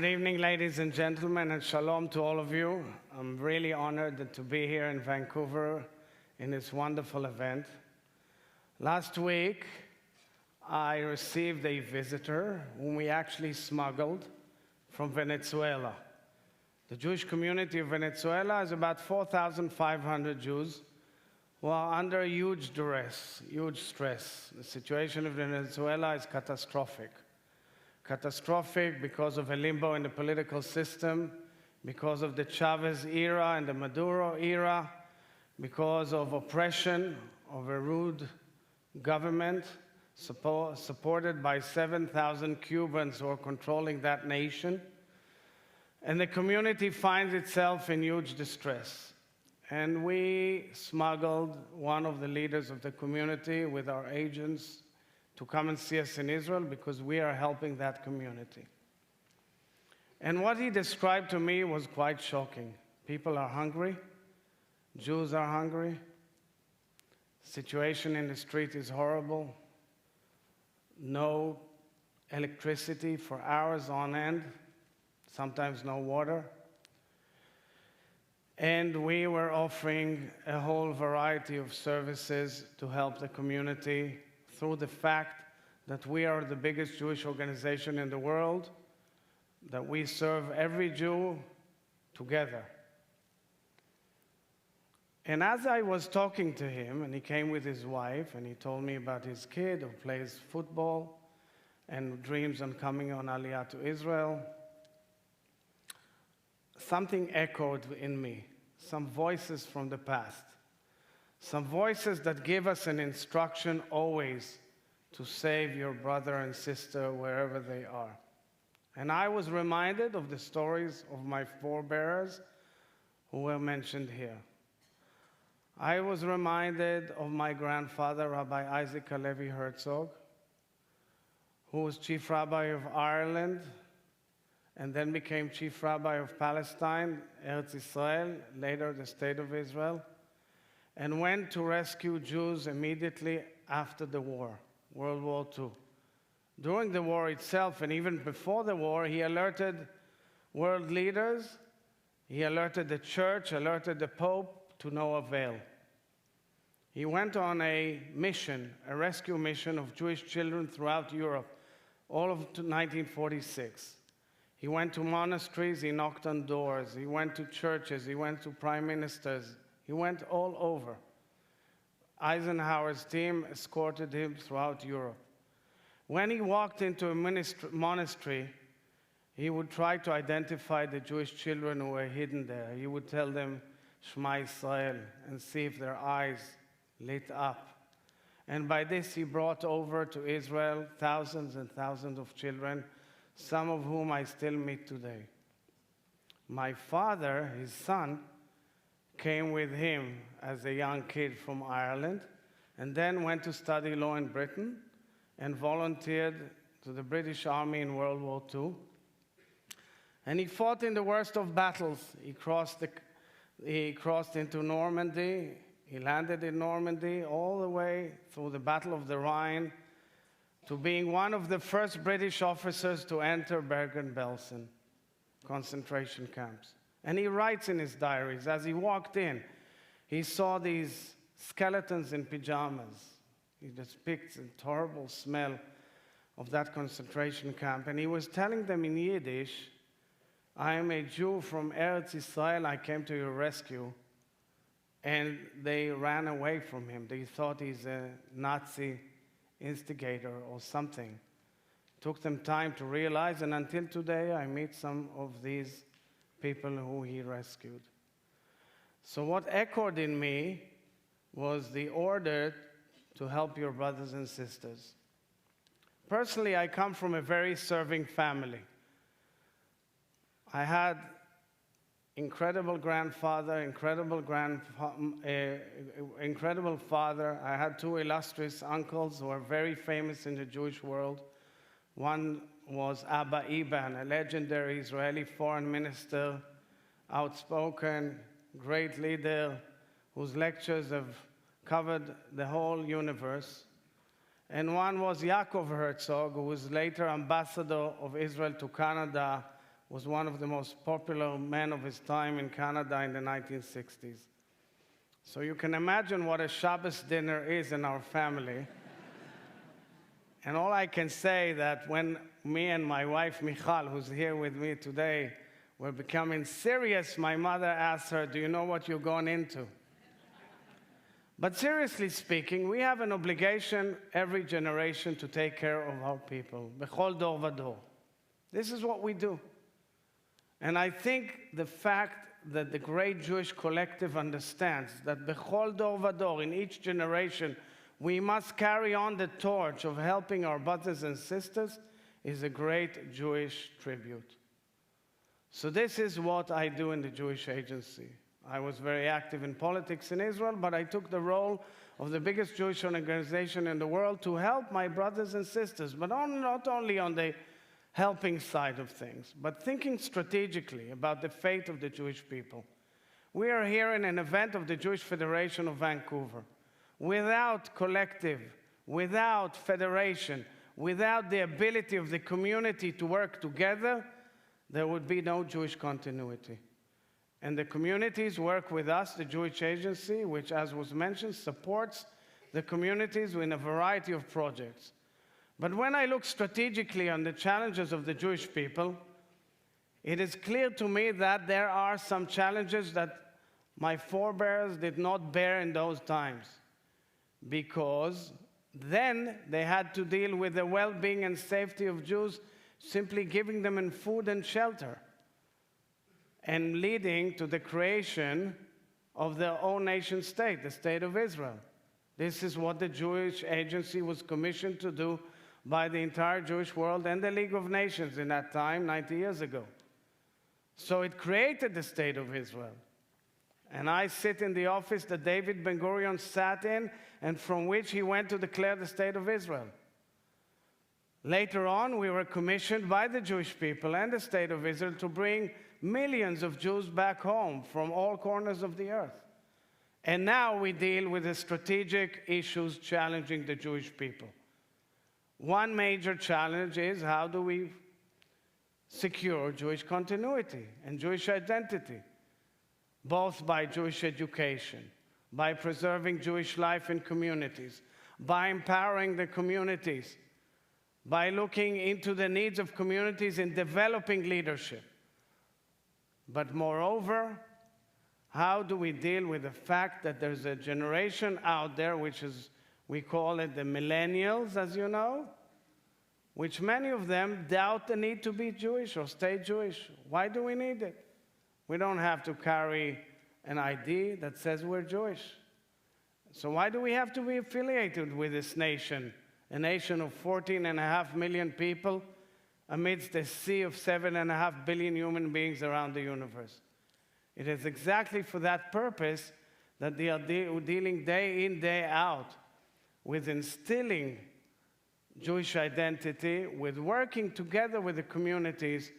Good evening, ladies and gentlemen, and shalom to all of you. I'm really honored to be here in Vancouver in this wonderful event. Last week, I received a visitor whom we actually smuggled from Venezuela. The Jewish community of Venezuela is about 4,500 Jews who are under huge duress, huge stress. The situation of Venezuela is catastrophic. Catastrophic because of a limbo in the political system, because of the Chavez era and the Maduro era, because of oppression of a rude government supported by 7,000 Cubans who are controlling that nation. And the community finds itself in huge distress. And we smuggled one of the leaders of the community with our agents to come and see us in Israel because we are helping that community. And what he described to me was quite shocking. People are hungry. Jews are hungry. Situation in the street is horrible. No electricity for hours on end. Sometimes no water. And we were offering a whole variety of services to help the community through the fact that we are the biggest Jewish organization in the world, that we serve every Jew together. And as I was talking to him, and he came with his wife, and he told me about his kid who plays football and dreams on coming on Aliyah to Israel, something echoed in me, some voices from the past. Some voices that give us an instruction always to save your brother and sister wherever they are. And I was reminded of the stories of my forebears who were mentioned here. I was reminded of my grandfather, Rabbi Isaac Halevi Herzog, who was chief rabbi of Ireland and then became chief rabbi of Palestine, Eretz Israel, later the state of Israel, and went to rescue Jews immediately after the war, World War II. During the war itself, and even before the war, he alerted world leaders, he alerted the church, alerted the Pope, to no avail. He went on a mission, a rescue mission of Jewish children throughout Europe, all of 1946. He went to monasteries, he knocked on doors, he went to churches, he went to prime ministers, he went all over. Eisenhower's team escorted him throughout Europe. When he walked into a monastery, he would try to identify the Jewish children who were hidden there. He would tell them, Shema Israel, and see if their eyes lit up. And by this, he brought over to Israel thousands and thousands of children, some of whom I still meet today. My father, his son, came with him as a young kid from Ireland, and then went to study law in Britain and volunteered to the British Army in World War II. And he fought in the worst of battles. He crossed into Normandy. He landed in Normandy all the way through the Battle of the Rhine to being one of the first British officers to enter Bergen-Belsen concentration camps. And he writes in his diaries, as he walked in, he saw these skeletons in pajamas. He depicts the horrible smell of that concentration camp. And he was telling them in Yiddish, I am a Jew from Eretz Israel, I came to your rescue. And they ran away from him. They thought he's a Nazi instigator or something. Took them time to realize, and until today I meet some of these people who he rescued. So what echoed in me was the order to help your brothers and sisters. Personally, I come from a very serving family. I had incredible grandfather, incredible father. I had two illustrious uncles who are very famous in the Jewish world. One was Abba Eban, a legendary Israeli foreign minister, outspoken, great leader, whose lectures have covered the whole universe. And one was Yaakov Herzog, who was later ambassador of Israel to Canada, was one of the most popular men of his time in Canada in the 1960s. So you can imagine what a Shabbos dinner is in our family. And all I can say that when me and my wife, Michal, who's here with me today, were becoming serious, my mother asked her, "Do you know what you're going into?" But seriously speaking, we have an obligation every generation to take care of our people. Bechol dor vador. This is what we do. And I think the fact that the great Jewish collective understands that bechol dor vador, in each generation, we must carry on the torch of helping our brothers and sisters, is a great Jewish tribute. So this is what I do in the Jewish Agency. I was very active in politics in Israel, but I took the role of the biggest Jewish organization in the world to help my brothers and sisters, but not only on the helping side of things, but thinking strategically about the fate of the Jewish people. We are here in an event of the Jewish Federation of Vancouver. Without collective, without federation, without the ability of the community to work together, there would be no Jewish continuity. And the communities work with us, the Jewish Agency, which, as was mentioned, supports the communities in a variety of projects. But when I look strategically on the challenges of the Jewish people, it is clear to me that there are some challenges that my forebears did not bear in those times, because then they had to deal with the well-being and safety of Jews, simply giving them food and shelter, and leading to the creation of their own nation state, the State of Israel. This is what the Jewish Agency was commissioned to do by the entire Jewish world and the League of Nations in that time, 90 years ago. So it created the State of Israel. And I sit in the office that David Ben-Gurion sat in, and from which he went to declare the State of Israel. Later on, we were commissioned by the Jewish people and the State of Israel to bring millions of Jews back home from all corners of the earth. And now we deal with the strategic issues challenging the Jewish people. One major challenge is, how do we secure Jewish continuity and Jewish identity, both by Jewish education, by preserving Jewish life in communities, by empowering the communities, by looking into the needs of communities in developing leadership. But moreover, how do we deal with the fact that there's a generation out there, which is, we call it the millennials, as you know, which many of them doubt the need to be Jewish or stay Jewish. Why do we need it? We don't have to carry an ID that says we're Jewish. So why do we have to be affiliated with this nation, a nation of 14.5 million people amidst a sea of 7.5 billion human beings around the universe? It is exactly for that purpose that they are dealing day in, day out with instilling Jewish identity, with working together with the communities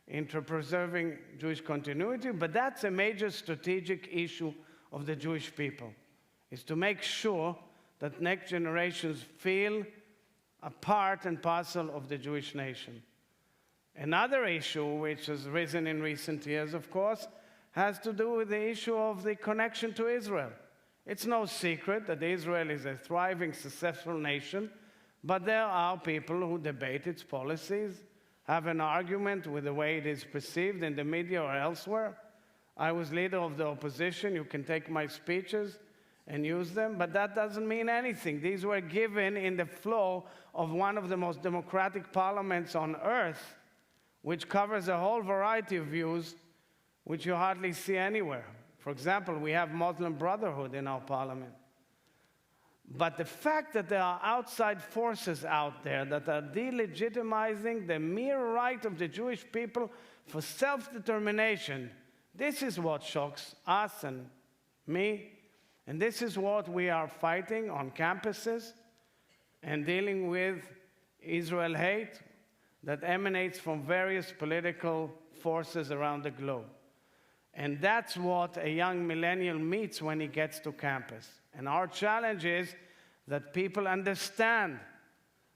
into preserving Jewish continuity. But that's a major strategic issue of the Jewish people, is to make sure that next generations feel a part and parcel of the Jewish nation. Another issue which has risen in recent years, of course, has to do with the issue of the connection to Israel. It's no secret that Israel is a thriving, successful nation, but there are people who debate its policies, have an argument with the way it is perceived in the media or elsewhere. I was leader of the opposition. You can take my speeches and use them, but that doesn't mean anything. These were given in the flow of one of the most democratic parliaments on earth, which covers a whole variety of views which you hardly see anywhere. For example, we have Muslim Brotherhood in our parliament. But the fact that there are outside forces out there that are delegitimizing the mere right of the Jewish people for self-determination, this is what shocks us and me. And this is what we are fighting on campuses and dealing with Israel hate that emanates from various political forces around the globe. And that's what a young millennial meets when he gets to campus. And our challenge is that people understand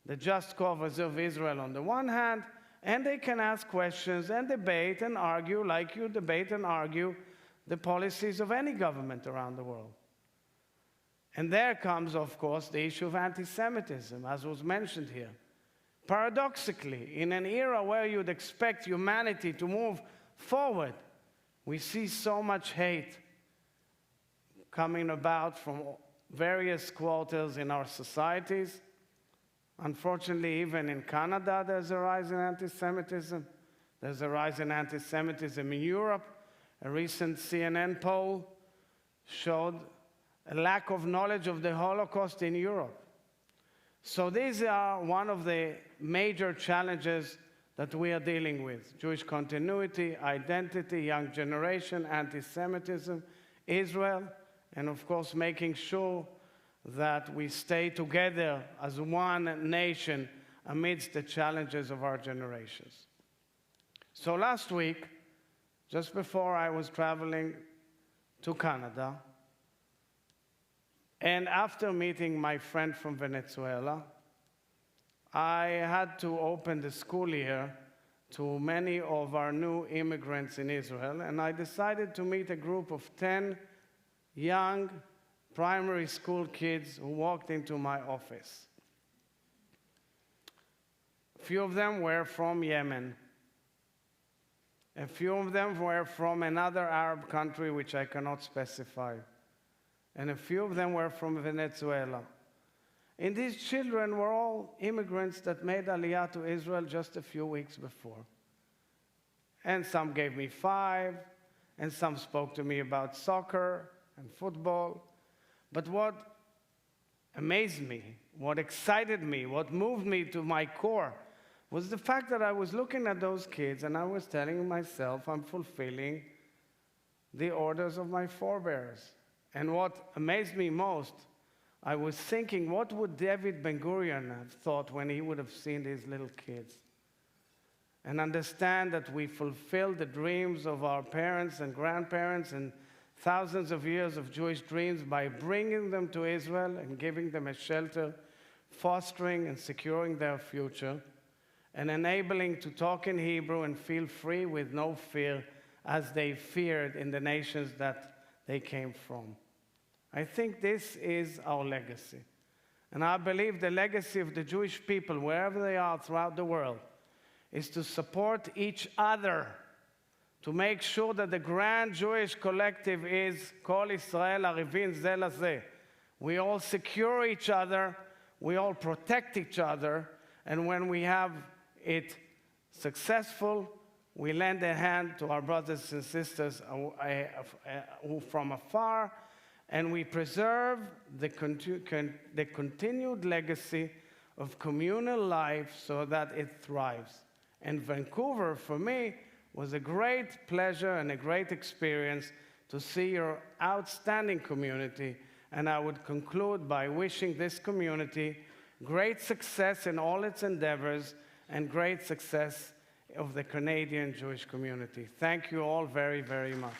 the just cause of Israel on the one hand, and they can ask questions and debate and argue like you debate and argue the policies of any government around the world. And there comes, of course, the issue of anti-Semitism, as was mentioned here. Paradoxically, in an era where you'd expect humanity to move forward, we see so much hate coming about from various quarters in our societies. Unfortunately, even in Canada, there's a rise in anti-Semitism. There's a rise in anti-Semitism in Europe. A recent CNN poll showed a lack of knowledge of the Holocaust in Europe. So these are one of the major challenges that we are dealing with: Jewish continuity, identity, young generation, anti-Semitism, Israel, and of course making sure that we stay together as one nation amidst the challenges of our generations. So last week, just before I was traveling to Canada, and after meeting my friend from Venezuela, I had to open the school year to many of our new immigrants in Israel, and I decided to meet a group of 10 young primary school kids who walked into my office. A few of them were from Yemen. A few of them were from another Arab country which I cannot specify. And a few of them were from Venezuela. And these children were all immigrants that made Aliyah to Israel just a few weeks before. And some gave me 5, and some spoke to me about soccer and football. But what amazed me, what excited me, what moved me to my core was the fact that I was looking at those kids and I was telling myself I'm fulfilling the orders of my forebears. And what amazed me most, I was thinking, what would David Ben-Gurion have thought when he would have seen these little kids? And understand that we fulfill the dreams of our parents and grandparents and thousands of years of Jewish dreams by bringing them to Israel and giving them a shelter, fostering and securing their future, and enabling to talk in Hebrew and feel free with no fear as they feared in the nations that they came from. I think this is our legacy. And I believe the legacy of the Jewish people, wherever they are throughout the world, is to support each other, to make sure that the grand Jewish collective is Kol Israel Arivin Ze Lazeh. We all secure each other, we all protect each other, and when we have it successful, we lend a hand to our brothers and sisters who from afar, and we preserve the continued legacy of communal life so that it thrives. And Vancouver, for me, was a great pleasure and a great experience to see your outstanding community. And I would conclude by wishing this community great success in all its endeavors and great success of the Canadian Jewish community. Thank you all very, very much.